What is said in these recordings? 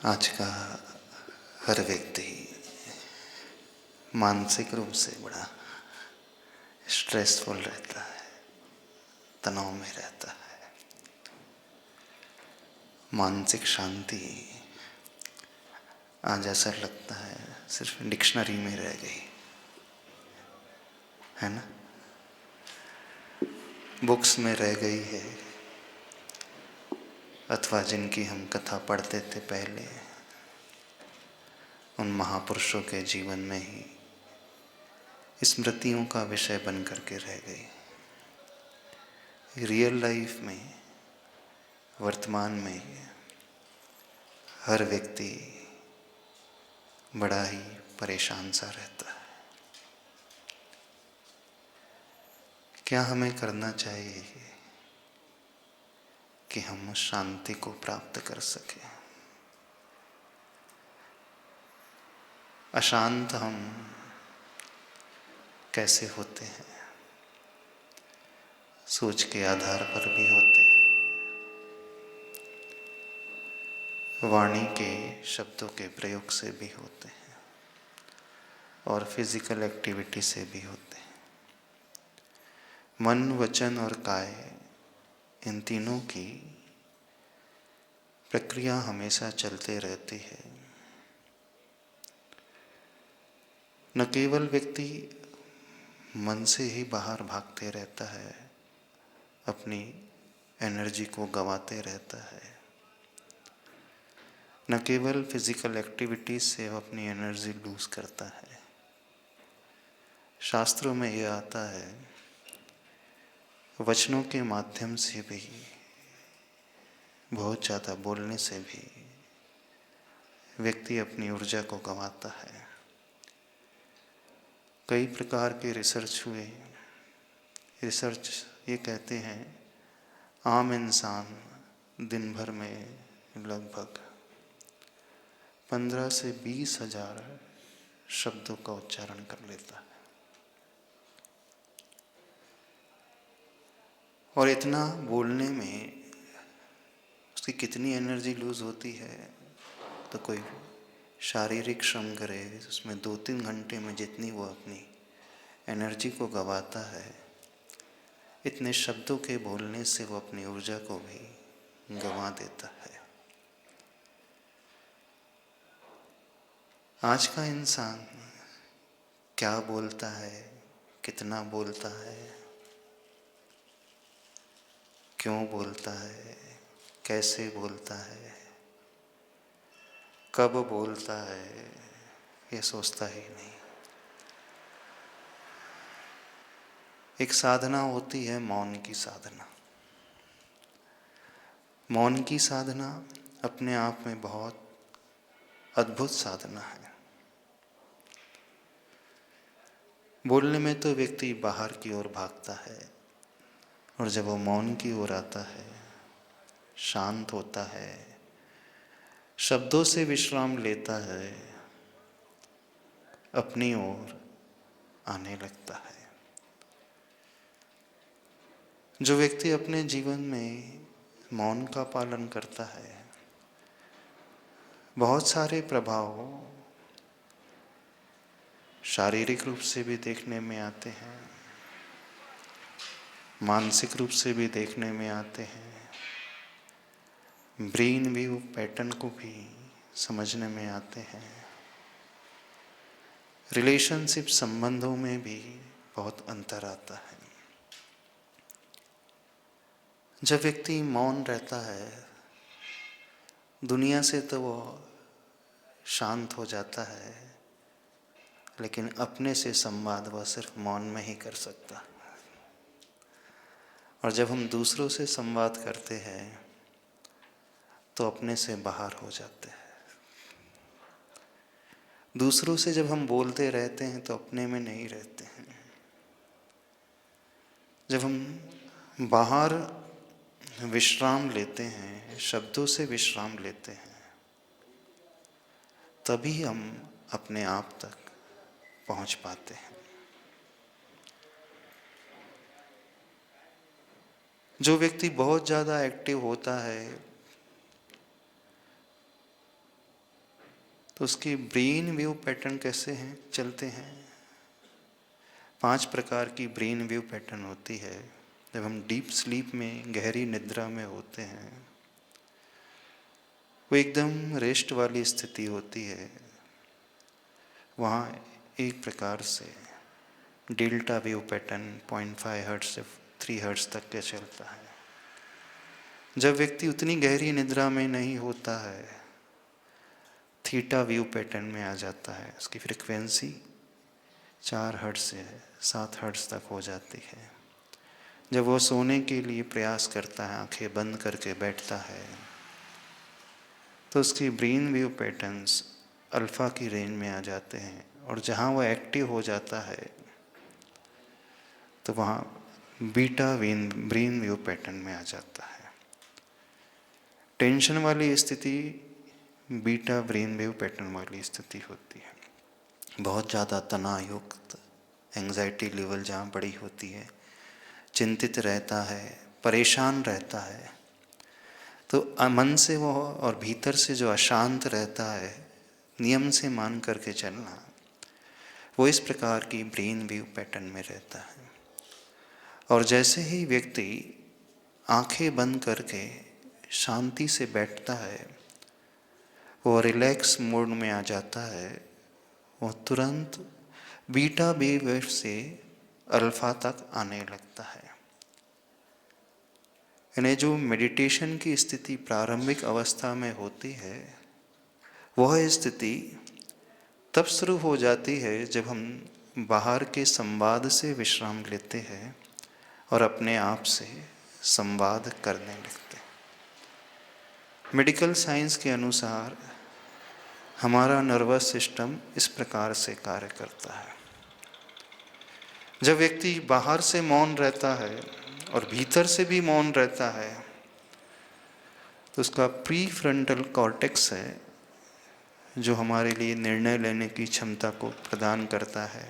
आज का हर व्यक्ति मानसिक रूप से बड़ा स्ट्रेसफुल रहता है, तनाव में रहता है। मानसिक शांति आज ऐसा लगता है सिर्फ डिक्शनरी में रह गई है ना, बुक्स में रह गई है, अथवा जिनकी हम कथा पढ़ते थे पहले, उन महापुरुषों के जीवन में ही स्मृतियों का विषय बन करके रह गई। रियल लाइफ में, वर्तमान में हर व्यक्ति बड़ा ही परेशान सा रहता है। क्या हमें करना चाहिए कि हम उस शांति को प्राप्त कर सकें? अशांत हम कैसे होते हैं? सोच के आधार पर भी होते हैं, वाणी के शब्दों के प्रयोग से भी होते हैं और फिजिकल एक्टिविटी से भी होते हैं। मन, वचन और काय, इन तीनों की प्रक्रिया हमेशा चलते रहती है। न केवल व्यक्ति मन से ही बाहर भागते रहता है, अपनी एनर्जी को गंवाते रहता है, न केवल फिजिकल एक्टिविटीज से वो अपनी एनर्जी लूज करता है। शास्त्रों में यह आता है, वचनों के माध्यम से भी, बहुत ज़्यादा बोलने से भी व्यक्ति अपनी ऊर्जा को गंवाता है। कई प्रकार के रिसर्च हुए। रिसर्च ये कहते हैं, आम इंसान दिन भर में लगभग 15 से 20 हजार शब्दों का उच्चारण कर लेता है। और इतना बोलने में उसकी कितनी एनर्जी लूज होती है, तो कोई शारीरिक श्रम करे उसमें 2-3 घंटे में जितनी वो अपनी एनर्जी को गंवाता है, इतने शब्दों के बोलने से वो अपनी ऊर्जा को भी गंवा देता है। आज का इंसान क्या बोलता है, कितना बोलता है, क्यों बोलता है, कैसे बोलता है, कब बोलता है, ये सोचता ही नहीं। एक साधना होती है मौन की साधना। मौन की साधना अपने आप में बहुत अद्भुत साधना है। बोलने में तो व्यक्ति बाहर की ओर भागता है, और जब वो मौन की ओर आता है, शांत होता है, शब्दों से विश्राम लेता है, अपनी ओर आने लगता है। जो व्यक्ति अपने जीवन में मौन का पालन करता है, बहुत सारे प्रभाव शारीरिक रूप से भी देखने में आते हैं, मानसिक रूप से भी देखने में आते हैं, ब्रेन व्यू पैटर्न को भी समझने में आते हैं, रिलेशनशिप संबंधों में भी बहुत अंतर आता है। जब व्यक्ति मौन रहता है, दुनिया से तो वो शांत हो जाता है, लेकिन अपने से संवाद वह सिर्फ मौन में ही कर सकता। और जब हम दूसरों से संवाद करते हैं तो अपने से बाहर हो जाते हैं। दूसरों से जब हम बोलते रहते हैं तो अपने में नहीं रहते हैं। जब हम बाहर विश्राम लेते हैं, शब्दों से विश्राम लेते हैं, तभी हम अपने आप तक पहुंच पाते हैं। जो व्यक्ति बहुत ज़्यादा एक्टिव होता है, तो उसके ब्रेन वेव पैटर्न कैसे हैं, चलते हैं। 5 प्रकार की ब्रेन वेव पैटर्न होती है। जब हम डीप स्लीप में, गहरी निद्रा में होते हैं, वो एकदम रेस्ट वाली स्थिति होती है। वहाँ एक प्रकार से डेल्टा वेव पैटर्न 0.5 हर्ट्ज से 3 हर्ट्ज तक के चलता है। जब व्यक्ति उतनी गहरी निद्रा में नहीं होता है, थीटा वेव पैटर्न में आ जाता है। उसकी फ्रिक्वेंसी 4 हर्ट्ज से 7 हर्ट्ज तक हो जाती है। जब वो सोने के लिए प्रयास करता है, आंखें बंद करके बैठता है, तो उसकी ब्रेन वेव पैटर्न्स अल्फ़ा की रेंज में आ जाते हैं। और जहाँ वो एक्टिव हो जाता है तो वहाँ बीटा ब्रेन वेव पैटर्न में आ जाता है। टेंशन वाली स्थिति बीटा ब्रेन वेव पैटर्न वाली स्थिति होती है। बहुत ज़्यादा तनाव युक्त एंग्जाइटी लेवल जहाँ बड़ी होती है, चिंतित रहता है, परेशान रहता है, तो मन से वो और भीतर से जो अशांत रहता है, नियम से मान करके चलना, वो इस प्रकार की ब्रेन वेव पैटर्न में रहता है। और जैसे ही व्यक्ति आंखें बंद करके शांति से बैठता है, वो रिलैक्स मोड में आ जाता है, वो तुरंत बीटा वेव से अल्फा तक आने लगता है। यानी जो मेडिटेशन की स्थिति प्रारंभिक अवस्था में होती है, वह स्थिति तब शुरू हो जाती है जब हम बाहर के संवाद से विश्राम लेते हैं और अपने आप से संवाद करने लगते हैं। मेडिकल साइंस के अनुसार हमारा नर्वस सिस्टम इस प्रकार से कार्य करता है। जब व्यक्ति बाहर से मौन रहता है और भीतर से भी मौन रहता है, तो उसका प्री फ्रंटल कॉर्टेक्स है जो हमारे लिए निर्णय लेने की क्षमता को प्रदान करता है।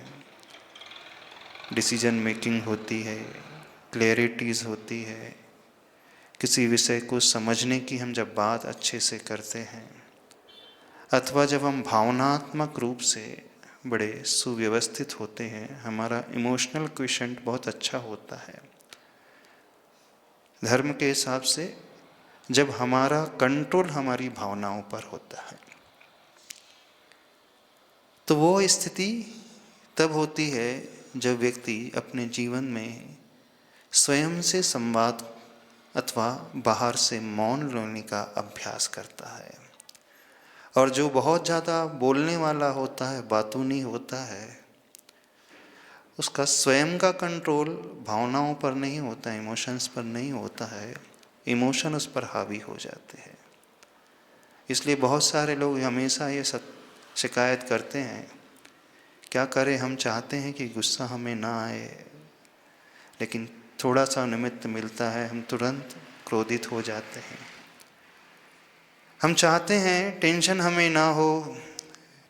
डिसीजन मेकिंग होती है, क्लैरिटीज़ होती है, किसी विषय को समझने की हम जब बात अच्छे से करते हैं, अथवा जब हम भावनात्मक रूप से बड़े सुव्यवस्थित होते हैं, हमारा इमोशनल क्वेश्चन बहुत अच्छा होता है। धर्म के हिसाब से जब हमारा कंट्रोल हमारी भावनाओं पर होता है, तो वो स्थिति तब होती है जब व्यक्ति अपने जीवन में स्वयं से संवाद अथवा बाहर से मौन लेने का अभ्यास करता है। और जो बहुत ज़्यादा बोलने वाला होता है, बातूनी होता है, उसका स्वयं का कंट्रोल भावनाओं पर नहीं होता, इमोशंस पर नहीं होता है, इमोशन उस पर हावी हो जाते हैं। इसलिए बहुत सारे लोग हमेशा ये शिकायत करते हैं, क्या करें, हम चाहते हैं कि गुस्सा हमें ना आए, लेकिन थोड़ा सा निमित्त मिलता है हम तुरंत क्रोधित हो जाते हैं। हम चाहते हैं टेंशन हमें ना हो,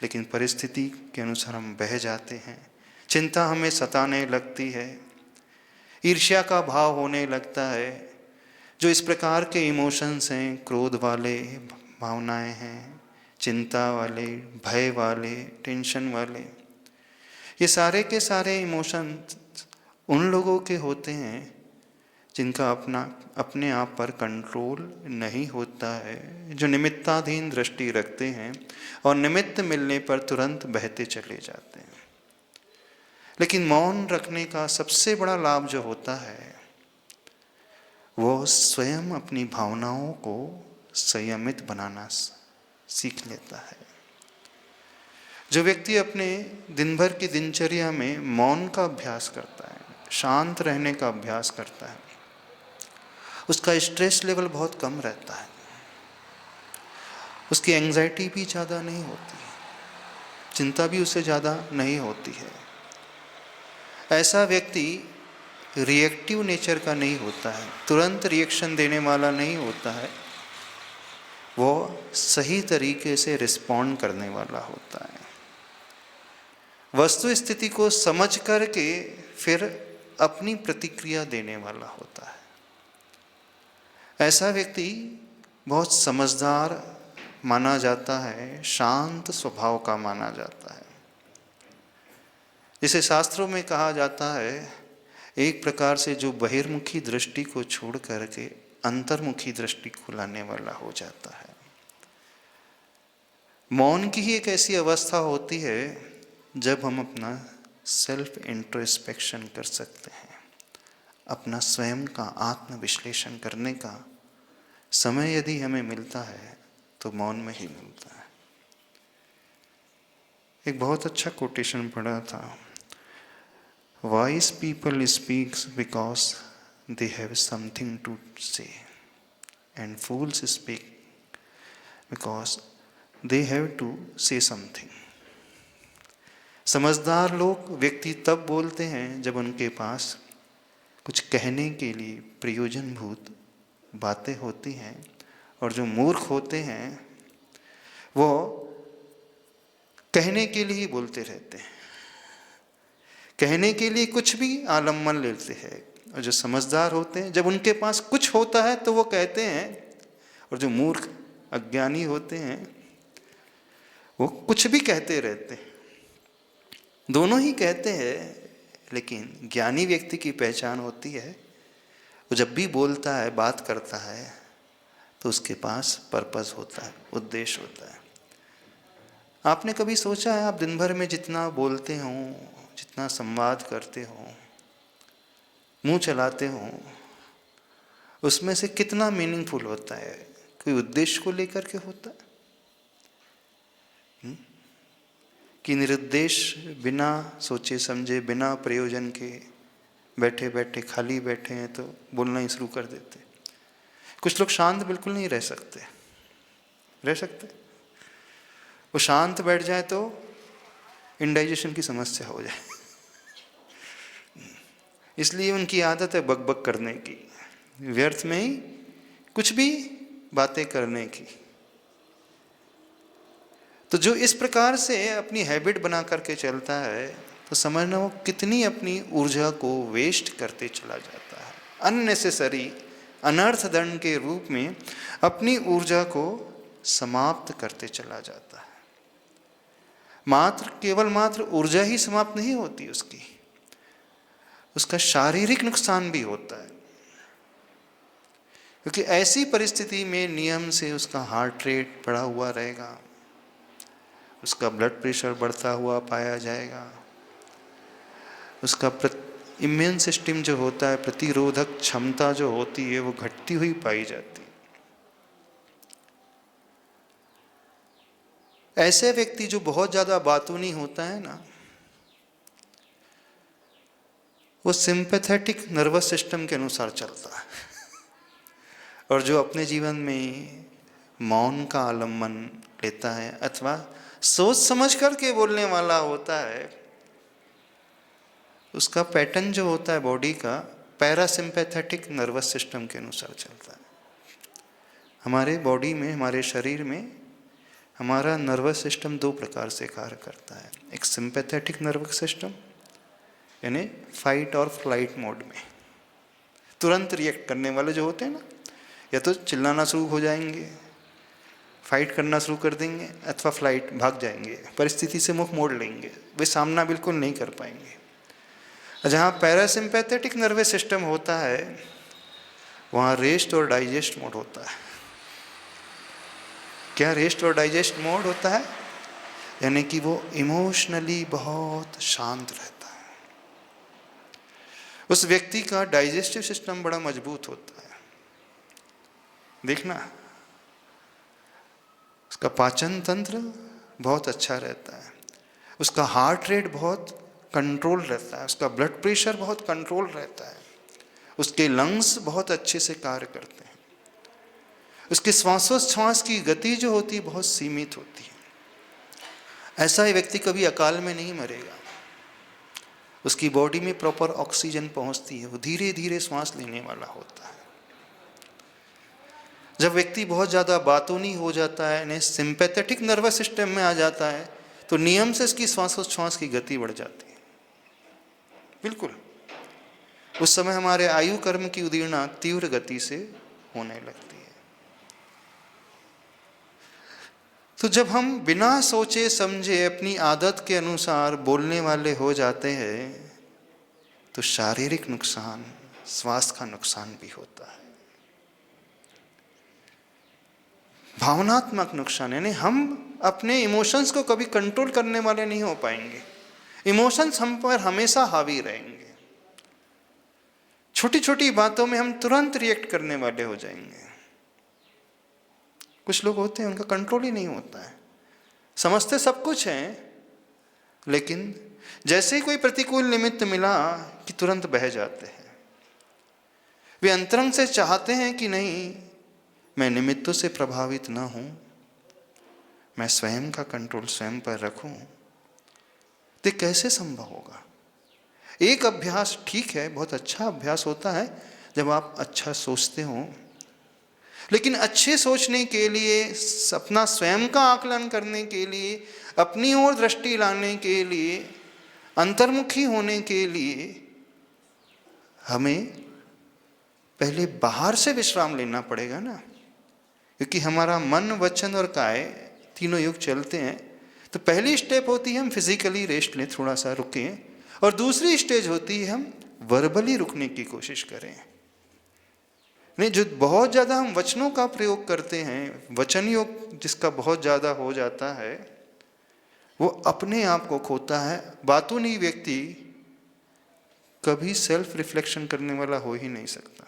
लेकिन परिस्थिति के अनुसार हम बह जाते हैं। चिंता हमें सताने लगती है, ईर्ष्या का भाव होने लगता है। जो इस प्रकार के इमोशंस हैं, क्रोध वाले भावनाएं हैं, चिंता वाले, भय वाले, टेंशन वाले, ये सारे के सारे इमोशन उन लोगों के होते हैं जिनका अपने आप पर कंट्रोल नहीं होता है, जो निमित्ताधीन दृष्टि रखते हैं और निमित्त मिलने पर तुरंत बहते चले जाते हैं। लेकिन मौन रखने का सबसे बड़ा लाभ जो होता है, वो स्वयं अपनी भावनाओं को संयमित बनाना सीख लेता है। जो व्यक्ति अपने दिन भर की दिनचर्या में मौन का अभ्यास करता है, शांत रहने का अभ्यास करता है, उसका स्ट्रेस लेवल बहुत कम रहता है, उसकी एंग्जाइटी भी ज़्यादा नहीं होती है, चिंता भी उससे ज़्यादा नहीं होती है। ऐसा व्यक्ति रिएक्टिव नेचर का नहीं होता है, तुरंत रिएक्शन देने वाला नहीं होता है, वो सही तरीके से रिस्पॉन्ड करने वाला होता है। वस्तु स्थिति को समझ करके फिर अपनी प्रतिक्रिया देने वाला होता है। ऐसा व्यक्ति बहुत समझदार माना जाता है, शांत स्वभाव का माना जाता है। जिसे शास्त्रों में कहा जाता है, एक प्रकार से जो बहिर्मुखी दृष्टि को छोड़ करके अंतर्मुखी दृष्टि को लाने वाला हो जाता है। मौन की ही एक ऐसी अवस्था होती है जब हम अपना सेल्फ इंट्रोस्पेक्शन कर सकते हैं। अपना स्वयं का आत्म विश्लेषण करने का समय यदि हमें मिलता है तो मौन में ही मिलता है। एक बहुत अच्छा कोटेशन पढ़ा था, wise people speaks because they have something to say and fools speak because they have to say something. समझदार लोग व्यक्ति तब बोलते हैं जब उनके पास कुछ कहने के लिए प्रयोजनभूत बातें होती हैं, और जो मूर्ख होते हैं वो कहने के लिए ही बोलते रहते हैं, कहने के लिए कुछ भी आलम्बन लेते हैं। और जो समझदार होते हैं जब उनके पास कुछ होता है तो वो कहते हैं, और जो मूर्ख अज्ञानी होते हैं वो कुछ भी कहते रहते हैं। दोनों ही कहते हैं, लेकिन ज्ञानी व्यक्ति की पहचान होती है, वो जब भी बोलता है, बात करता है, तो उसके पास पर्पस होता है, उद्देश्य होता है। आपने कभी सोचा है, आप दिन भर में जितना बोलते हो, जितना संवाद करते हो, मुंह चलाते हो, उसमें से कितना मीनिंगफुल होता है? कोई उद्देश्य को लेकर के होता है कि निरुद्देश्य, बिना सोचे समझे, बिना प्रयोजन के बैठे बैठे, खाली बैठे हैं तो बोलना ही शुरू कर देते। कुछ लोग शांत बिल्कुल नहीं रह सकते। वो शांत बैठ जाए तो इंडाइजेशन की समस्या हो जाए। इसलिए उनकी आदत है बकबक करने की, व्यर्थ में ही कुछ भी बातें करने की। तो जो इस प्रकार से अपनी हैबिट बना करके चलता है, तो समझना वो कितनी अपनी ऊर्जा को वेस्ट करते चला जाता है। अननेसेसरी अनर्थ दंड के रूप में अपनी ऊर्जा को समाप्त करते चला जाता है। केवल मात्र ऊर्जा ही समाप्त नहीं होती उसकी, उसका शारीरिक नुकसान भी होता है। क्योंकि ऐसी परिस्थिति में नियम से उसका हार्ट रेट बढ़ा हुआ रहेगा, उसका ब्लड प्रेशर बढ़ता हुआ पाया जाएगा, उसका इम्यून सिस्टम जो होता है, प्रतिरोधक क्षमता जो होती है, वो घटती हुई पाई जाती है। ऐसे व्यक्ति जो बहुत ज़्यादा बातूनी होता है ना, वो सिंपैथेटिक नर्वस सिस्टम के अनुसार चलता है। और जो अपने जीवन में मौन का आलम्बन लेता है अथवा सोच समझ करके बोलने वाला होता है, उसका पैटर्न जो होता है बॉडी का, पैरासिम्पैथेटिक नर्वस सिस्टम के अनुसार चलता है। हमारे बॉडी में, हमारे शरीर में हमारा नर्वस सिस्टम दो प्रकार से कार्य करता है। एक सिंपैथेटिक नर्वस सिस्टम, यानी फाइट और फ्लाइट मोड में तुरंत रिएक्ट करने वाले जो होते हैं ना, या तो चिल्लाना शुरू हो जाएंगे, फाइट करना शुरू कर देंगे, अथवा फ्लाइट भाग जाएंगे, परिस्थिति से मुख मोड़ लेंगे, वे सामना बिल्कुल नहीं कर पाएंगे। जहाँ पैरासिम्पैथेटिक नर्वस सिस्टम होता है, वहाँ रेस्ट और डाइजेस्ट मोड होता है। क्या रेस्ट और डाइजेस्ट मोड होता है? यानी कि वो इमोशनली बहुत शांत रहता है। उस व्यक्ति का डाइजेस्टिव सिस्टम बड़ा मजबूत होता है। देखना, उसका पाचन तंत्र बहुत अच्छा रहता है, उसका हार्ट रेट बहुत कंट्रोल रहता है, उसका ब्लड प्रेशर बहुत कंट्रोल रहता है, उसके लंग्स बहुत अच्छे से कार्य करते हैं, उसके श्वासोच्छ्वास की गति जो होती है बहुत सीमित होती है। ऐसा ही व्यक्ति कभी अकाल में नहीं मरेगा। उसकी बॉडी में प्रॉपर ऑक्सीजन पहुंचती है, वो धीरे धीरे श्वास लेने वाला होता है। जब व्यक्ति बहुत ज़्यादा बातूनी हो जाता है, यानी सिंपैथेटिक नर्वस सिस्टम में आ जाता है, तो नियम से इसकी श्वासोच्छ्वास की गति बढ़ जाती है। बिल्कुल उस समय हमारे आयु कर्म की उदीर्णा तीव्र गति से होने लगती है। तो जब हम बिना सोचे समझे अपनी आदत के अनुसार बोलने वाले हो जाते हैं तो शारीरिक नुकसान, स्वास्थ्य का नुकसान भी होता है। भावनात्मक नुकसान, यानी हम अपने इमोशंस को कभी कंट्रोल करने वाले नहीं हो पाएंगे। इमोशंस हम पर हमेशा हावी रहेंगे। छोटी छोटी बातों में हम तुरंत रिएक्ट करने वाले हो जाएंगे। कुछ लोग होते हैं उनका कंट्रोल ही नहीं होता है, समझते सब कुछ है, लेकिन जैसे ही कोई प्रतिकूल निमित्त मिला कि तुरंत बह जाते हैं। वे अंतरंग से चाहते हैं कि नहीं, मैं निमित्तों से प्रभावित ना हूं, मैं स्वयं का कंट्रोल स्वयं पर रखूं। तो कैसे संभव होगा? एक अभ्यास ठीक है, बहुत अच्छा अभ्यास होता है जब आप अच्छा सोचते हो, लेकिन अच्छे सोचने के लिए, अपना स्वयं का आकलन करने के लिए, अपनी ओर दृष्टि लाने के लिए, अंतर्मुखी होने के लिए हमें पहले बाहर से विश्राम लेना पड़ेगा ना। क्योंकि हमारा मन, वचन और काय तीनों युग चलते हैं। तो पहली स्टेप होती है हम फिजिकली रेस्ट लें, थोड़ा सा रुकें, और दूसरी स्टेज होती है हम वर्बली रुकने की कोशिश करें। नहीं, जो बहुत ज़्यादा हम वचनों का प्रयोग करते हैं, वचन योग जिसका बहुत ज़्यादा हो जाता है, वो अपने आप को खोता है। बातूनी व्यक्ति कभी सेल्फ रिफ्लेक्शन करने वाला हो ही नहीं सकता।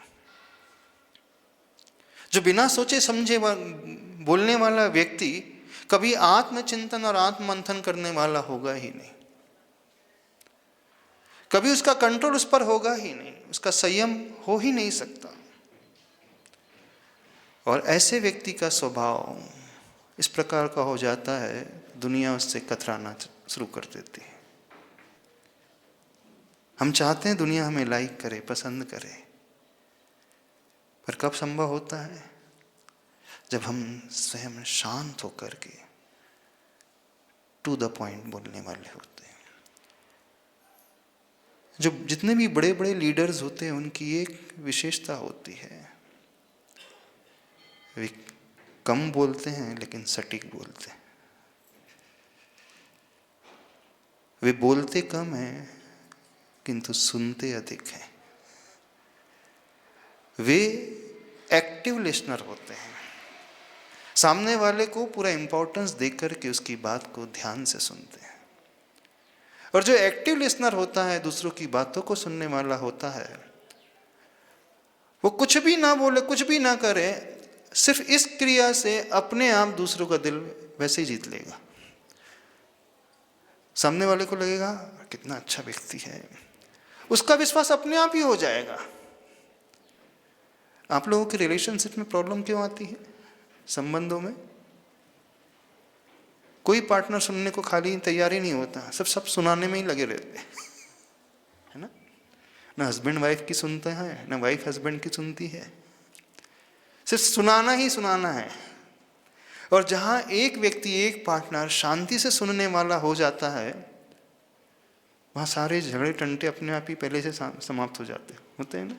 जो बिना सोचे समझे बोलने वाला व्यक्ति कभी आत्मचिंतन और आत्ममंथन करने वाला होगा ही नहीं। कभी उसका कंट्रोल उस पर होगा ही नहीं, उसका संयम हो ही नहीं सकता। और ऐसे व्यक्ति का स्वभाव इस प्रकार का हो जाता है, दुनिया उससे कतराना शुरू कर देती है। हम चाहते हैं दुनिया हमें लाइक करे, पसंद करे, पर कब संभव होता है? जब हम स्वयं शांत होकर के टू द पॉइंट बोलने वाले होते हैं। जो जितने भी बड़े बड़े लीडर्स होते हैं उनकी एक विशेषता होती है, वे कम बोलते हैं लेकिन सटीक बोलते हैं। वे बोलते कम हैं किंतु सुनते अधिक हैं। वे एक्टिव लिसनर होते हैं, सामने वाले को पूरा इंपॉर्टेंस देकर के उसकी बात को ध्यान से सुनते हैं। और जो एक्टिव लिसनर होता है, दूसरों की बातों को सुनने वाला होता है, वो कुछ भी ना बोले, कुछ भी ना करे, सिर्फ इस क्रिया से अपने आप दूसरों का दिल वैसे ही जीत लेगा। सामने वाले को लगेगा कितना अच्छा व्यक्ति है, उसका विश्वास अपने आप ही हो जाएगा। आप लोगों के रिलेशनशिप में प्रॉब्लम क्यों आती है? संबंधों में कोई पार्टनर सुनने को खाली तैयार ही नहीं होता, सब सुनाने में ही लगे रहते हैं, है ना? ना हस्बैंड वाइफ की सुनते हैं, ना वाइफ हस्बैंड की सुनती है, सिर्फ सुनाना ही सुनाना है। और जहां एक व्यक्ति, एक पार्टनर शांति से सुनने वाला हो जाता है, वहां सारे झगड़े टंटे अपने आप ही पहले से समाप्त हो जाते होते हैं ना।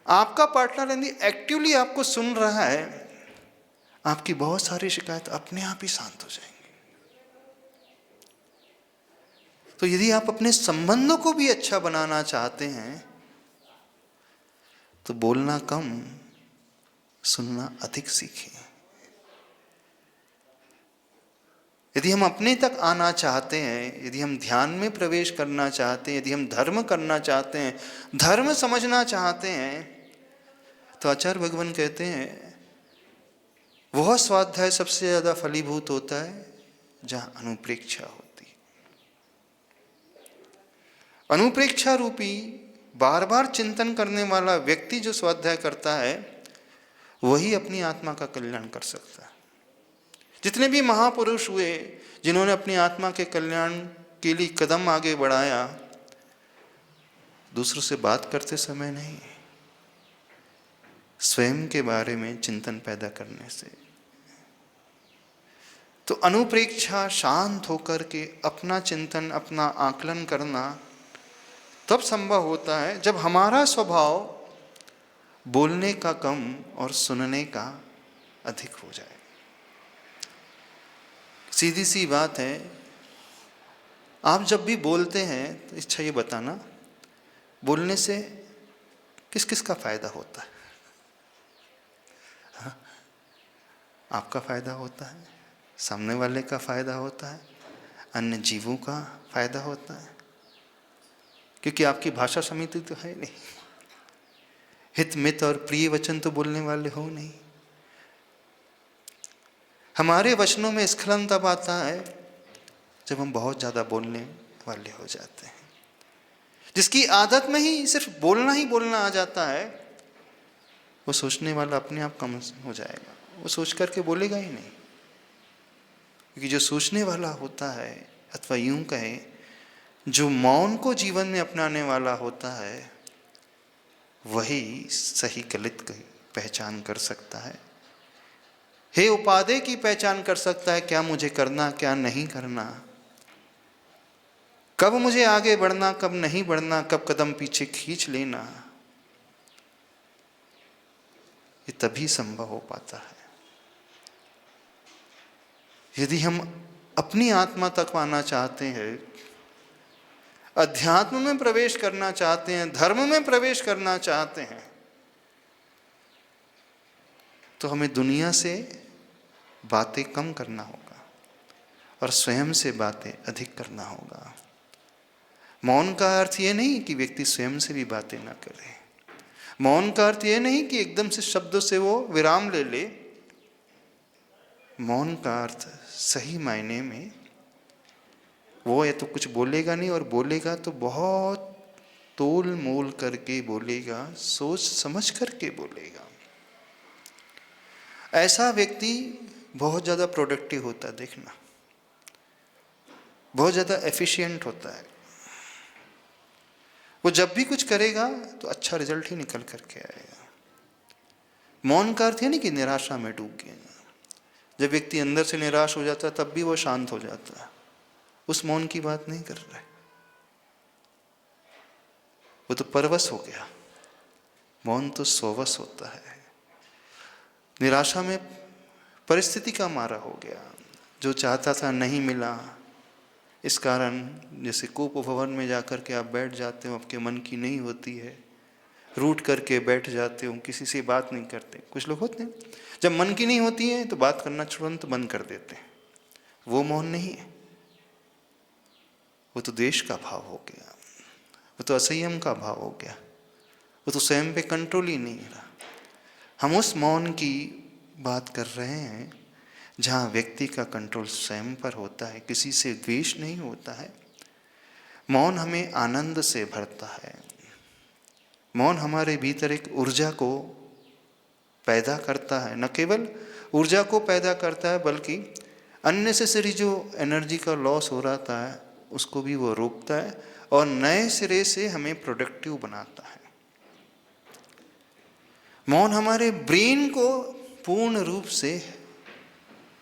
आपका पार्टनर यदि एक्टिवली आपको सुन रहा है, आपकी बहुत सारी शिकायत अपने आप ही शांत हो जाएंगी। तो यदि आप अपने संबंधों को भी अच्छा बनाना चाहते हैं तो बोलना कम, सुनना अधिक सीखें। यदि हम अपने तक आना चाहते हैं, यदि हम ध्यान में प्रवेश करना चाहते हैं, यदि हम धर्म करना चाहते हैं, धर्म समझना चाहते हैं, तो आचार्य भगवान कहते हैं वह स्वाध्याय सबसे ज्यादा फलीभूत होता है जहां अनुप्रेक्षा होती है। अनुप्रेक्षा रूपी बार बार चिंतन करने वाला व्यक्ति जो स्वाध्याय करता है, वही अपनी आत्मा का कल्याण कर सकता है। जितने भी महापुरुष हुए जिन्होंने अपनी आत्मा के कल्याण के लिए कदम आगे बढ़ाया, दूसरों से बात करते समय नहीं, स्वयं के बारे में चिंतन पैदा करने से। तो अनुप्रेक्षा, शांत होकर के अपना चिंतन, अपना आकलन करना तब संभव होता है जब हमारा स्वभाव बोलने का कम और सुनने का अधिक हो जाए। सीधी सी बात है, आप जब भी बोलते हैं तो इच्छा ये बताना, बोलने से किस किस का फायदा होता है? हाँ? आपका फायदा होता है, सामने वाले का फायदा होता है, अन्य जीवों का फायदा होता है, क्योंकि आपकी भाषा समिति तो है नहीं, हित मित और प्रिय वचन तो बोलने वाले हो नहीं। हमारे वचनों में स्खलन तब आता है जब हम बहुत ज़्यादा बोलने वाले हो जाते हैं। जिसकी आदत में ही सिर्फ बोलना ही बोलना आ जाता है, वो सोचने वाला अपने आप कम हो जाएगा, वो सोच करके बोलेगा ही नहीं। क्योंकि जो सोचने वाला होता है, अथवा यूं कहें जो मौन को जीवन में अपनाने वाला होता है, वही सही गलत की पहचान कर सकता है, हे उपादेय की पहचान कर सकता है, क्या मुझे करना क्या नहीं करना, कब मुझे आगे बढ़ना कब नहीं बढ़ना, कब कदम पीछे खींच लेना। ये तभी संभव हो पाता है यदि हम अपनी आत्मा तक आना चाहते हैं, अध्यात्म में प्रवेश करना चाहते हैं, धर्म में प्रवेश करना चाहते हैं, तो हमें दुनिया से बातें कम करना होगा और स्वयं से बातें अधिक करना होगा। मौन का अर्थ ये नहीं कि व्यक्ति स्वयं से भी बातें ना करे। मौन का अर्थ ये नहीं कि एकदम से शब्दों से वो विराम ले ले। मौन का अर्थ सही मायने में वो या तो कुछ बोलेगा नहीं, और बोलेगा तो बहुत तोल मोल करके बोलेगा, सोच समझ करके बोलेगा। ऐसा व्यक्ति बहुत ज़्यादा प्रोडक्टिव होता है, देखना, बहुत ज़्यादा एफिशिएंट होता है। वो जब भी कुछ करेगा तो अच्छा रिजल्ट ही निकल करके आएगा। मौन का अर्थ है नहीं कि निराशा में डूब गया। जब व्यक्ति अंदर से निराश हो जाता है तब भी वो शांत हो जाता है, उस मौन की बात नहीं कर रहा है। वो तो परवश हो गया। मौन तो स्ववश होता है। निराशा में परिस्थिति का मारा हो गया, जो चाहता था नहीं मिला, इस कारण जैसे कूप भवन में जाकर के आप बैठ जाते हो, आपके मन की नहीं होती है, रूठ करके बैठ जाते हो, किसी से बात नहीं करते। कुछ लोग होते हैं जब मन की नहीं होती है तो बात करना तुरंत बंद कर देते हैं। वो मौन नहीं है, वो तो द्वेष का भाव हो गया, वो तो असंयम का भाव हो गया, वो तो स्वयं पे कंट्रोल ही नहीं रहा। हम उस मौन की बात कर रहे हैं जहाँ व्यक्ति का कंट्रोल स्वयं पर होता है, किसी से द्वेष नहीं होता है। मौन हमें आनंद से भरता है। मौन हमारे भीतर एक ऊर्जा को पैदा करता है, न केवल ऊर्जा को पैदा करता है बल्कि अननेसेसरी जो एनर्जी का लॉस हो रहा था उसको भी वो रोकता है और नए सिरे से हमें प्रोडक्टिव बनाता है। मौन हमारे ब्रेन को पूर्ण रूप से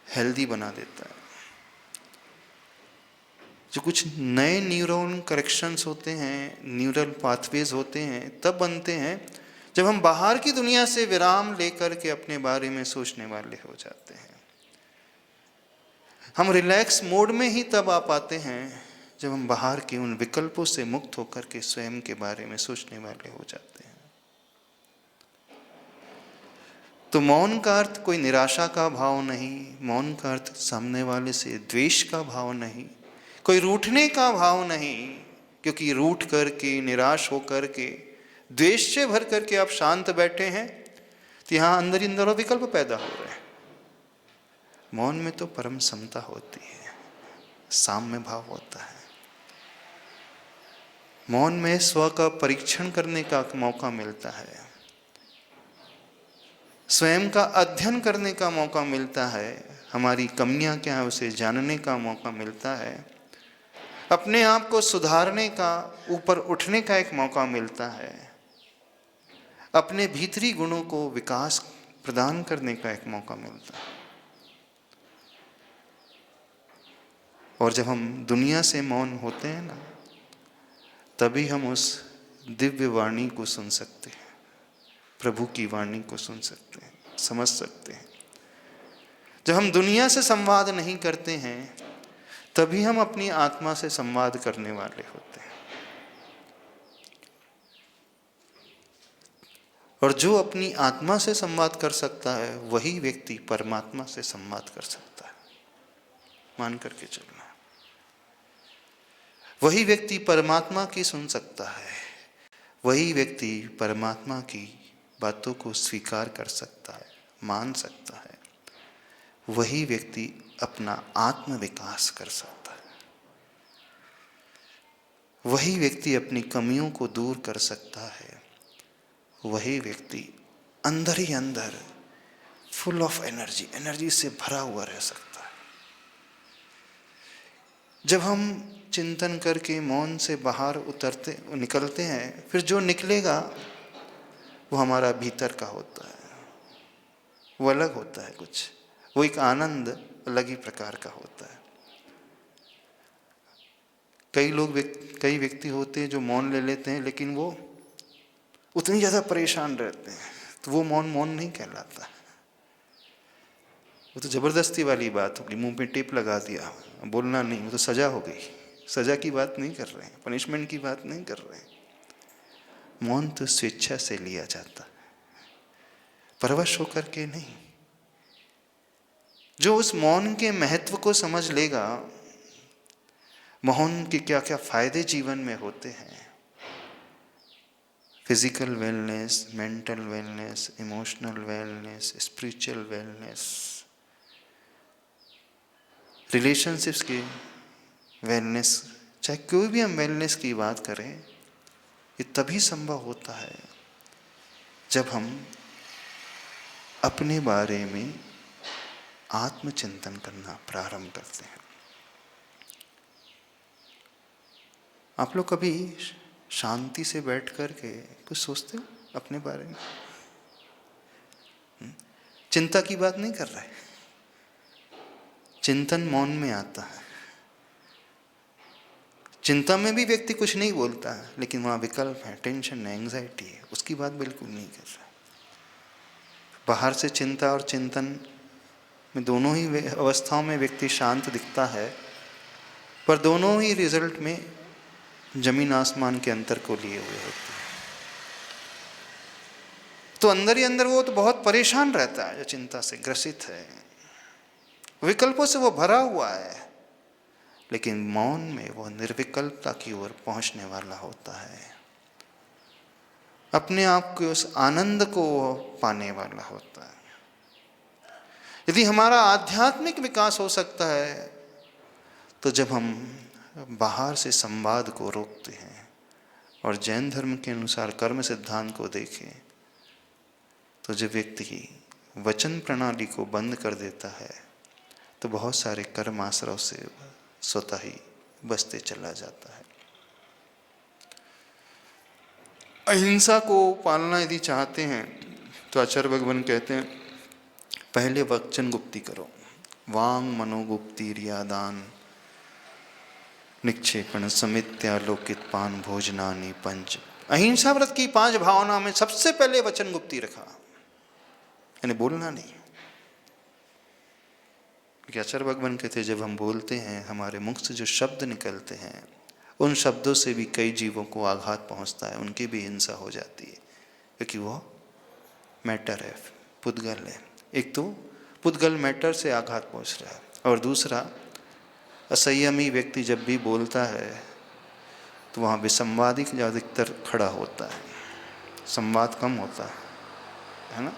हेल्दी बना देता है। जो कुछ नए न्यूरॉन करेक्शंस होते हैं, न्यूरल पाथवेज होते हैं, तब बनते हैं जब हम बाहर की दुनिया से विराम लेकर के अपने बारे में सोचने वाले हो जाते हैं। हम रिलैक्स मोड में ही तब आ पाते हैं जब हम बाहर के उन विकल्पों से मुक्त होकर के स्वयं के बारे में सोचने वाले हो जाते हैं। तो मौन का अर्थ कोई निराशा का भाव नहीं, मौन का अर्थ सामने वाले से द्वेष का भाव नहीं, कोई रूठने का भाव नहीं, क्योंकि रूठ करके निराश होकर के द्वेष से भर करके आप शांत बैठे हैं तो यहाँ अंदर ही अंदर विकल्प पैदा हो रहे हैं। मौन में तो परम समता होती है, साम्य भाव होता है। मौन में स्व का परीक्षण करने का मौका मिलता है, स्वयं का अध्ययन करने का मौका मिलता है, हमारी कमियां क्या है उसे जानने का मौका मिलता है, अपने आप को सुधारने का, ऊपर उठने का एक मौका मिलता है, अपने भीतरी गुणों को विकास प्रदान करने का एक मौका मिलता है। और जब हम दुनिया से मौन होते हैं ना, तभी हम उस दिव्य वाणी को सुन सकते हैं, प्रभु की वाणी को सुन सकते हैं, समझ सकते हैं। जब हम दुनिया से संवाद नहीं करते हैं तभी हम अपनी आत्मा से संवाद करने वाले होते हैं। और जो अपनी आत्मा से संवाद कर सकता है वही व्यक्ति परमात्मा से संवाद कर सकता है। मान करके चलना। वही व्यक्ति परमात्मा की सुन सकता है, वही व्यक्ति परमात्मा की बातों को स्वीकार कर सकता है, मान सकता है, वही व्यक्ति अपना आत्म विकास कर सकता है, वही व्यक्ति अपनी कमियों को दूर कर सकता है, वही व्यक्ति अंदर ही अंदर फुल ऑफ एनर्जी से भरा हुआ रह सकता है। जब हम चिंतन करके मौन से बाहर निकलते हैं, फिर जो निकलेगा वो हमारा भीतर का होता है, वो अलग होता है कुछ, वो एक आनंद अलग ही प्रकार का होता है। कई व्यक्ति होते हैं जो मौन ले लेते हैं लेकिन वो उतनी ज़्यादा परेशान रहते हैं, तो वो मौन नहीं कहलाता। वो तो ज़बरदस्ती वाली बात होगी, मुंह पे टेप लगा दिया, बोलना नहीं, वो तो सज़ा हो गई। सज़ा की बात नहीं कर रहे हैं, पनिशमेंट की बात नहीं कर रहे हैं। मौन तो स्वेच्छा से लिया जाता है, परवश होकर के नहीं। जो उस मौन के महत्व को समझ लेगा, मौन के क्या क्या फायदे जीवन में होते हैं, physical wellness, mental wellness, emotional wellness, spiritual wellness, relationships की वेलनेस, चाहे कोई भी हम वेलनेस की बात करें, ये तभी संभव होता है जब हम अपने बारे में आत्मचिंतन करना प्रारंभ करते हैं। आप लोग कभी शांति से बैठ कर के कुछ सोचते हो अपने बारे में? चिंता की बात नहीं कर रहे, चिंतन मौन में आता है। चिंता में भी व्यक्ति कुछ नहीं बोलता है, लेकिन वहाँ विकल्प है, टेंशन है, एंग्जाइटी है, उसकी बात बिल्कुल नहीं कर रहा। बाहर से चिंता और चिंतन में दोनों ही अवस्थाओं में व्यक्ति शांत दिखता है, पर दोनों ही रिजल्ट में जमीन आसमान के अंतर को लिए हुए होते हैं। तो अंदर ही अंदर वो तो बहुत परेशान रहता है जो चिंता से ग्रसित है, विकल्पों से वो भरा हुआ है, लेकिन मौन में वो निर्विकल्पता की ओर पहुंचने वाला होता है, अपने आप के उस आनंद को पाने वाला होता है। यदि हमारा आध्यात्मिक विकास हो सकता है तो जब हम बाहर से संवाद को रोकते हैं और जैन धर्म के अनुसार कर्म सिद्धांत को देखें, तो जब व्यक्ति वचन प्रणाली को बंद कर देता है तो बहुत सारे कर्म आश्रव से स्वतः ही बसते चला जाता है। अहिंसा को पालना यदि चाहते हैं तो आचार्य भगवान कहते हैं पहले वचन गुप्ती करो, वांग मनोगुप्ति रियादान निक्षेपण समित्यालोकित पान भोजनानि पंच। अहिंसा व्रत की 5 भावना में सबसे पहले वचन गुप्ती रखा, यानी बोलना नहीं। क्योंकि आचार्य भगवान कहते जब हम बोलते हैं, हमारे मुख से जो शब्द निकलते हैं, उन शब्दों से भी कई जीवों को आघात पहुंचता है, उनकी भी हिंसा हो जाती है, क्योंकि वो मैटर है, पुद्गल है। एक तो पुद्गल मैटर से आघात पहुंच रहा है, और दूसरा असंयमी व्यक्ति जब भी बोलता है तो वहाँ विसंवादी अधिकतर खड़ा होता है, संवाद कम होता है ना।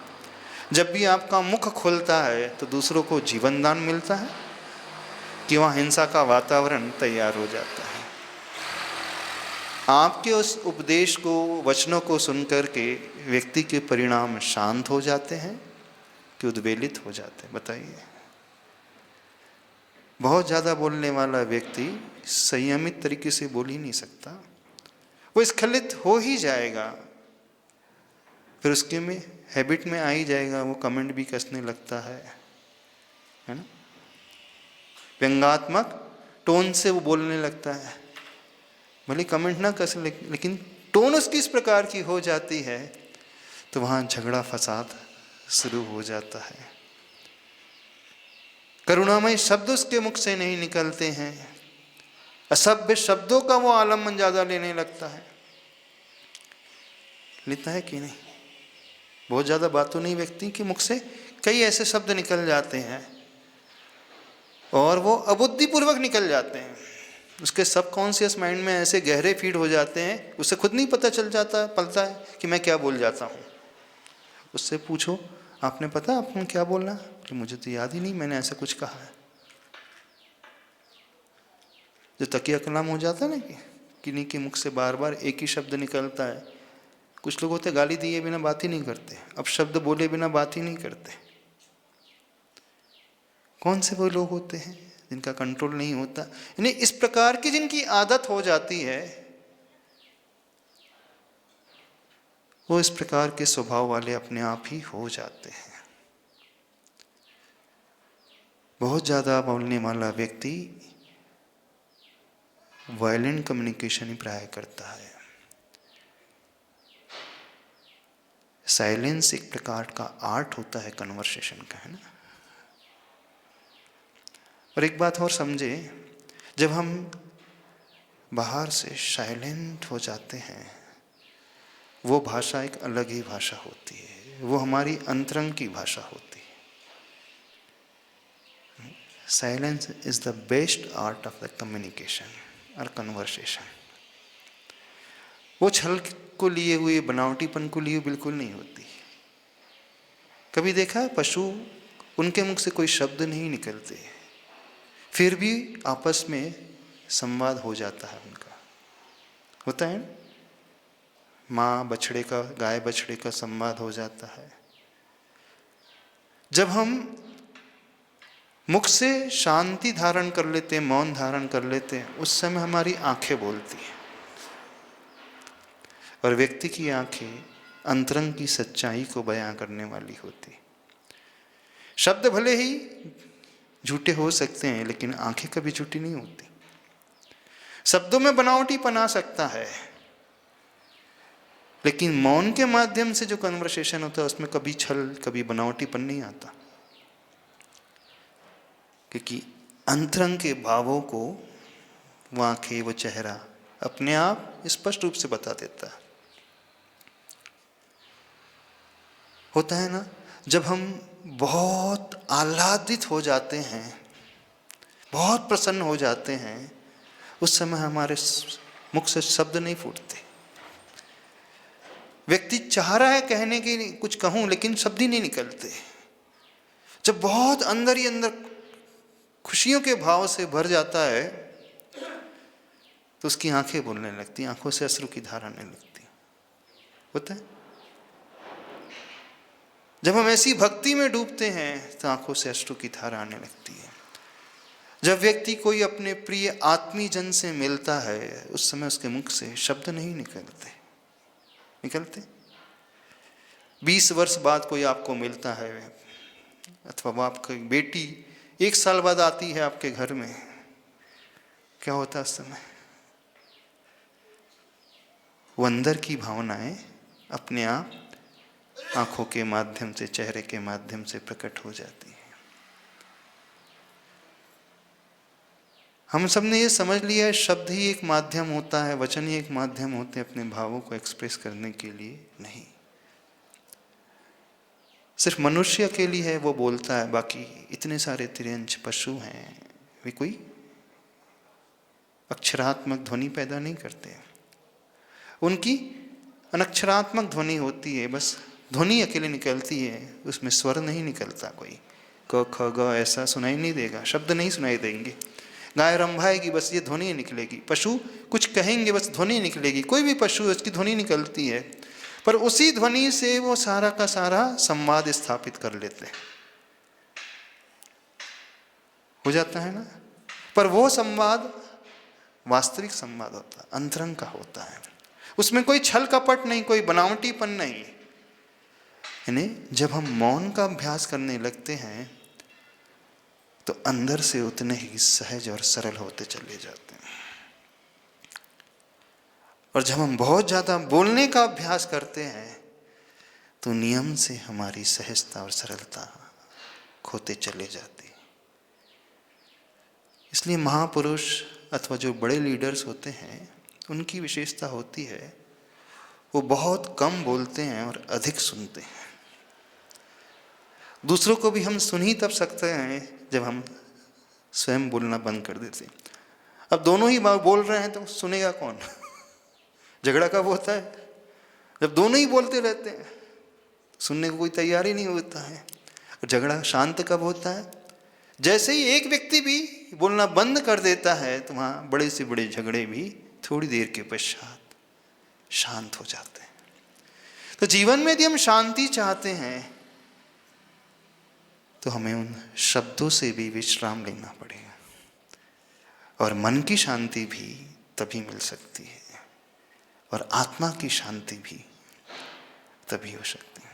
जब भी आपका मुख खुलता है तो दूसरों को जीवन दान मिलता है कि वहाँ हिंसा का वातावरण तैयार हो जाता है। आपके उस उपदेश को, वचनों को सुनकर के व्यक्ति के परिणाम शांत हो जाते हैं कि उद्वेलित हो जाते हैं? बताइए। बहुत ज़्यादा बोलने वाला व्यक्ति संयमित तरीके से बोल ही नहीं सकता, वो स्खलित हो ही जाएगा, फिर उसके में हैबिट में आ ही जाएगा, वो कमेंट भी कसने लगता है ना। व्यंग्यात्मक टोन से वो बोलने लगता है, भले कमेंट ना कस, लेकिन टोन उसकी इस प्रकार की हो जाती है तो वहाँ झगड़ा फसाद शुरू हो जाता है। करुणामय शब्द उसके मुख से नहीं निकलते हैं, असभ्य शब्दों का वो आलम्बन ज्यादा लेने लगता है। लेता है कि नहीं? बहुत ज्यादा बात तो नहीं व्यक्ति के मुख से कई ऐसे शब्द निकल जाते हैं और वो अबुद्धिपूर्वक निकल जाते हैं, उसके सबकॉन्शियस माइंड में ऐसे गहरे फीड हो जाते हैं, उसे खुद नहीं पता चल जाता पलता है कि मैं क्या बोल जाता हूँ। उससे पूछो आपने पता आपने क्या बोलना, कि मुझे तो याद ही नहीं मैंने ऐसा कुछ कहा है। जो तकिया कलाम हो जाता है ना कि किन्हीं के मुख से बार बार एक ही शब्द निकलता है। कुछ लोग होते गाली दिए बिना बात ही नहीं करते, अब शब्द बोले बिना बात ही नहीं करते। कौन से वो लोग होते हैं जिनका कंट्रोल नहीं होता? यानी इस प्रकार की जिनकी आदत हो जाती है वो इस प्रकार के स्वभाव वाले अपने आप ही हो जाते हैं। बहुत ज़्यादा बोलने वाला व्यक्ति वायलेंट कम्युनिकेशन ही प्राय करता है। साइलेंस एक प्रकार का आर्ट होता है कन्वर्सेशन का, है ना। और एक बात और समझे, जब हम बाहर से साइलेंट हो जाते हैं वो भाषा एक अलग ही भाषा होती है, वो हमारी अंतरंग की भाषा होती है। Silence is the best art of the communication और कन्वर्सेशन। वो छल को लिए हुए, बनावटीपन को लिए बिल्कुल नहीं होती। कभी देखा पशु, उनके मुख से कोई शब्द नहीं निकलते फिर भी आपस में संवाद हो जाता है उनका, होता है ना? माँ बछड़े का, गाय बछड़े का संवाद हो जाता है। जब हम मुख से शांति धारण कर लेते हैं, मौन धारण कर लेते हैं, उस समय हमारी आंखें बोलती हैं और व्यक्ति की आंखें अंतरंग की सच्चाई को बयां करने वाली होती। शब्द भले ही झूठे हो सकते हैं लेकिन आंखें कभी झूठी नहीं होती। शब्दों में बनावटीपन आ सकता है लेकिन मौन के माध्यम से जो कन्वर्सेशन होता है उसमें कभी छल, कभी बनावटीपन नहीं आता, क्योंकि अंतरंग के भावों को वो आंखें, वो चेहरा अपने आप स्पष्ट रूप से बता देता है। होता है ना, जब हम बहुत आह्लादित हो जाते हैं, बहुत प्रसन्न हो जाते हैं, उस समय हमारे मुख से शब्द नहीं फूटते। व्यक्ति चाह रहा है कहने के लिए कुछ कहूं लेकिन शब्द ही नहीं निकलते। जब बहुत अंदर ही अंदर खुशियों के भाव से भर जाता है तो उसकी आंखें बोलने लगती, आंखों से अश्रु की धारा आने लगती। होता है जब हम ऐसी भक्ति में डूबते हैं तो आंखों से अश्रु की धारा आने लगती है। जब व्यक्ति कोई अपने प्रिय आत्मीय जन से मिलता है उस समय उसके मुख से शब्द नहीं निकलते। 20 वर्ष बाद कोई आपको मिलता है अथवा वो आपकी बेटी 1 साल बाद आती है आपके घर में, क्या होता है उस समय? वो अंदर की भावनाएं अपने आप आंखों के माध्यम से, चेहरे के माध्यम से प्रकट हो जाती है। हम सब ने ये समझ लिया है शब्द ही एक माध्यम होता है, वचन ही एक माध्यम होते हैं अपने भावों को एक्सप्रेस करने के लिए। नहीं, सिर्फ मनुष्य के लिए है वो बोलता है, बाकी इतने सारे तिर्यंच पशु हैं वे कोई अक्षरात्मक ध्वनि पैदा नहीं करते। उनकी अनक्षरात्मक ध्वनि होती है, बस ध्वनि अकेले निकलती है, उसमें स्वर नहीं निकलता। कोई क ख ग ऐसा सुनाई नहीं देगा, शब्द नहीं सुनाई देंगे। गाय रंभाएगी बस ये ध्वनि निकलेगी, पशु कुछ कहेंगे बस ध्वनि निकलेगी। कोई भी पशु है उसकी ध्वनि निकलती है, पर उसी ध्वनि से वो सारा का सारा संवाद स्थापित कर लेते हैं। हो जाता है ना, पर वो संवाद वास्तविक संवाद होता है, अंतरंग का होता है। उसमें कोई छल कपट नहीं, कोई बनावटीपन नहीं। यानी जब हम मौन का अभ्यास करने लगते हैं तो अंदर से उतने ही सहज और सरल होते चले जाते हैं। और जब हम बहुत ज़्यादा बोलने का अभ्यास करते हैं तो नियम से हमारी सहजता और सरलता खोते चले जाती है। इसलिए महापुरुष अथवा जो बड़े लीडर्स होते हैं, उनकी विशेषता होती है वो बहुत कम बोलते हैं और अधिक सुनते हैं। दूसरों को भी हम सुन ही तब सकते हैं जब हम स्वयं बोलना बंद कर देते हैं। अब दोनों ही बोल रहे हैं तो सुनेगा कौन? झगड़ा कब होता है? जब दोनों ही बोलते रहते हैं, सुनने को कोई तैयार ही नहीं होता है। और झगड़ा शांत कब होता है? जैसे ही एक व्यक्ति भी बोलना बंद कर देता है तो वहाँ बड़े से बड़े झगड़े भी थोड़ी देर के पश्चात शांत हो जाते हैं। तो जीवन में यदि हम शांति चाहते हैं तो हमें उन शब्दों से भी विश्राम लेना पड़ेगा, और मन की शांति भी तभी मिल सकती है, और आत्मा की शांति भी तभी हो सकती है।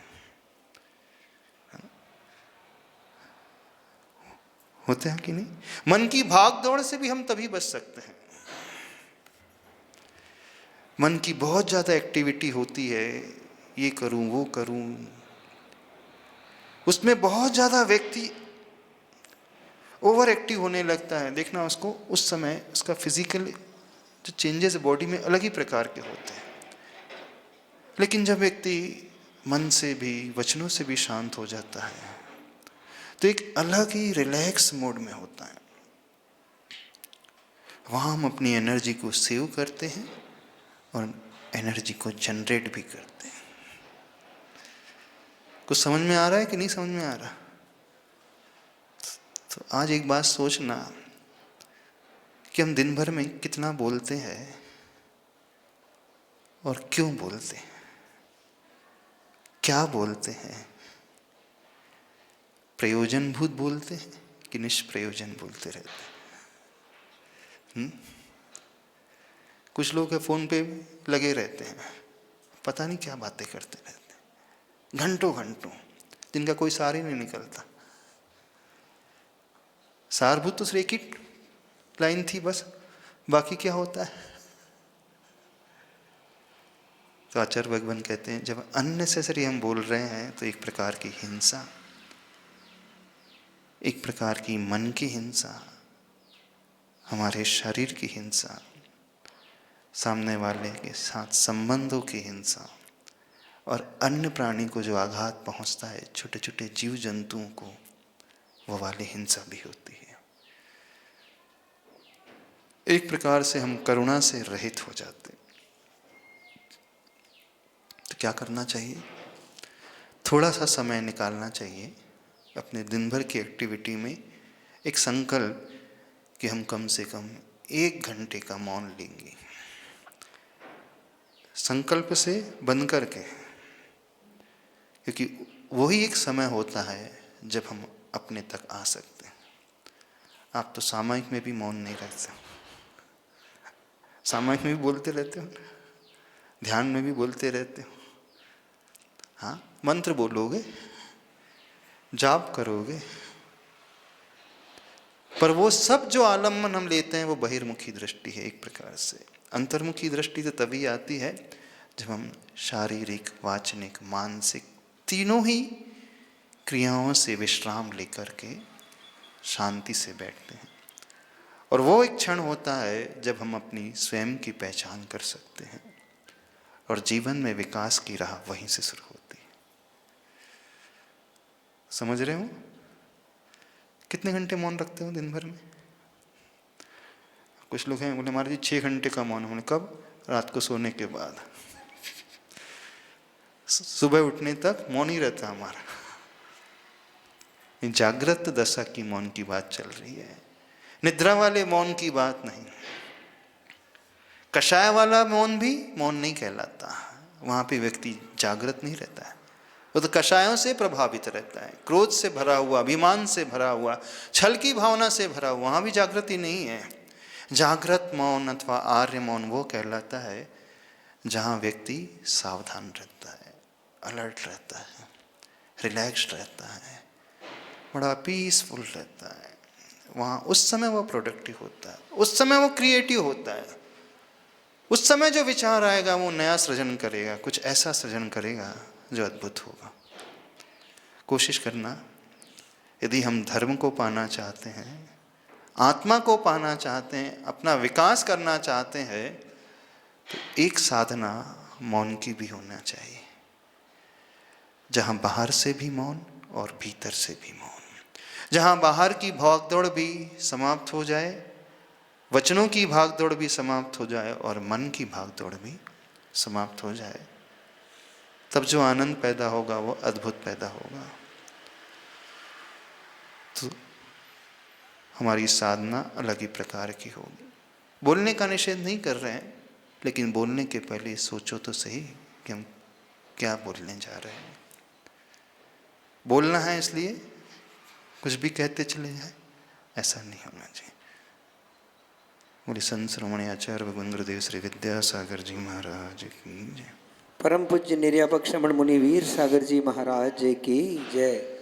होते हैं कि नहीं? मन की भाग दौड़ से भी हम तभी बच सकते हैं। मन की बहुत ज़्यादा एक्टिविटी होती है, ये करूं वो करूं, उसमें बहुत ज़्यादा व्यक्ति ओवर एक्टिव होने लगता है। देखना उसको, उस समय उसका फिजिकल जो चेंजेस बॉडी में अलग ही प्रकार के होते हैं। लेकिन जब व्यक्ति मन से भी वचनों से भी शांत हो जाता है तो एक अलग ही रिलैक्स मोड में होता है। वहाँ हम अपनी एनर्जी को सेव करते हैं और एनर्जी को जनरेट भी करते हैं। कुछ समझ में आ रहा है कि नहीं समझ में आ रहा? तो आज एक बात सोचना कि हम दिन भर में कितना बोलते हैं और क्यों बोलते हैं, क्या बोलते हैं। प्रयोजनभूत बोलते हैं कि निष्प्रयोजन बोलते रहते हैं? कुछ लोग फोन पे लगे रहते हैं, पता नहीं क्या बातें करते रहते हैं घंटों घंटों, जिनका कोई सार ही नहीं निकलता। सारभूत तो सिर्फ एक ही लाइन थी बस, बाकी क्या होता है? तो आचार्य भगवान कहते हैं जब अननेसेसरी हम बोल रहे हैं तो एक प्रकार की हिंसा, एक प्रकार की मन की हिंसा, हमारे शरीर की हिंसा, सामने वाले के साथ संबंधों की हिंसा, और अन्य प्राणी को जो आघात पहुंचता है, छोटे छोटे जीव जंतुओं को, वो वाली हिंसा भी होती है। एक प्रकार से हम करुणा से रहित हो जाते। तो क्या करना चाहिए? थोड़ा सा समय निकालना चाहिए अपने दिन भर की एक्टिविटी में, एक संकल्प कि हम कम से कम 1 घंटे का मौन लेंगे। संकल्प से बंद करके, क्योंकि वही एक समय होता है जब हम अपने तक आ सकते हैं। आप तो सामयिक में भी मौन नहीं रखते, सामयिक में भी बोलते रहते हो, ध्यान में भी बोलते रहते हो। हाँ, मंत्र बोलोगे, जाप करोगे, पर वो सब जो आलम्बन हम लेते हैं वो बहिर्मुखी दृष्टि है एक प्रकार से। अंतर्मुखी दृष्टि तो तभी आती है जब हम शारीरिक, वाचनिक, मानसिक तीनों ही क्रियाओं से विश्राम लेकर के शांति से बैठते हैं। और वो एक क्षण होता है जब हम अपनी स्वयं की पहचान कर सकते हैं, और जीवन में विकास की राह वहीं से शुरू होती है। समझ रहे हो? कितने घंटे मौन रखते हो दिन भर में? कुछ लोग हैं बोले महाराज जी 6 घंटे का मौन। हमने कब? रात को सोने के बाद, सुबह उठने तक मौन ही रहता हमारा। जागृत दशा की मौन की बात चल रही है, निद्रा वाले मौन की बात नहीं। कषाय वाला मौन भी मौन नहीं कहलाता, वहां पे व्यक्ति जागृत नहीं रहता है, वो तो कषायों से प्रभावित रहता है, क्रोध से भरा हुआ, अभिमान से भरा हुआ, छल की भावना से भरा हुआ, वहां भी जागृति नहीं है। जागृत मौन अथवा आर्य मौन वो कहलाता है जहां व्यक्ति सावधान रहता है, अलर्ट रहता है, रिलैक्स्ड रहता है, बड़ा पीसफुल रहता है। वहाँ उस समय वो प्रोडक्टिव होता है, उस समय वो क्रिएटिव होता है, उस समय जो विचार आएगा वो नया सृजन करेगा, कुछ ऐसा सृजन करेगा जो अद्भुत होगा। कोशिश करना, यदि हम धर्म को पाना चाहते हैं, आत्मा को पाना चाहते हैं, अपना विकास करना चाहते हैं, तो एक साधना मौन की भी होना चाहिए, जहाँ बाहर से भी मौन और भीतर से भी मौन, जहाँ बाहर की भागदौड़ भी समाप्त हो जाए, वचनों की भागदौड़ भी समाप्त हो जाए और मन की भागदौड़ भी समाप्त हो जाए, तब जो आनंद पैदा होगा वो अद्भुत पैदा होगा। तो हमारी साधना अलग ही प्रकार की होगी। बोलने का निषेध नहीं कर रहे हैं, लेकिन बोलने के पहले सोचो तो सही कि हम क्या बोलने जा रहे हैं। बोलना है इसलिए कुछ भी कहते चले जाए, ऐसा नहीं होना चाहिए। बोले संत श्रोमणी आचार्य भगवान गुरुदेव श्री विद्यासागर जी महाराज की जय। परम पूज्य निर्यापक श्रमण मुनि वीर सागर जी महाराज की जय।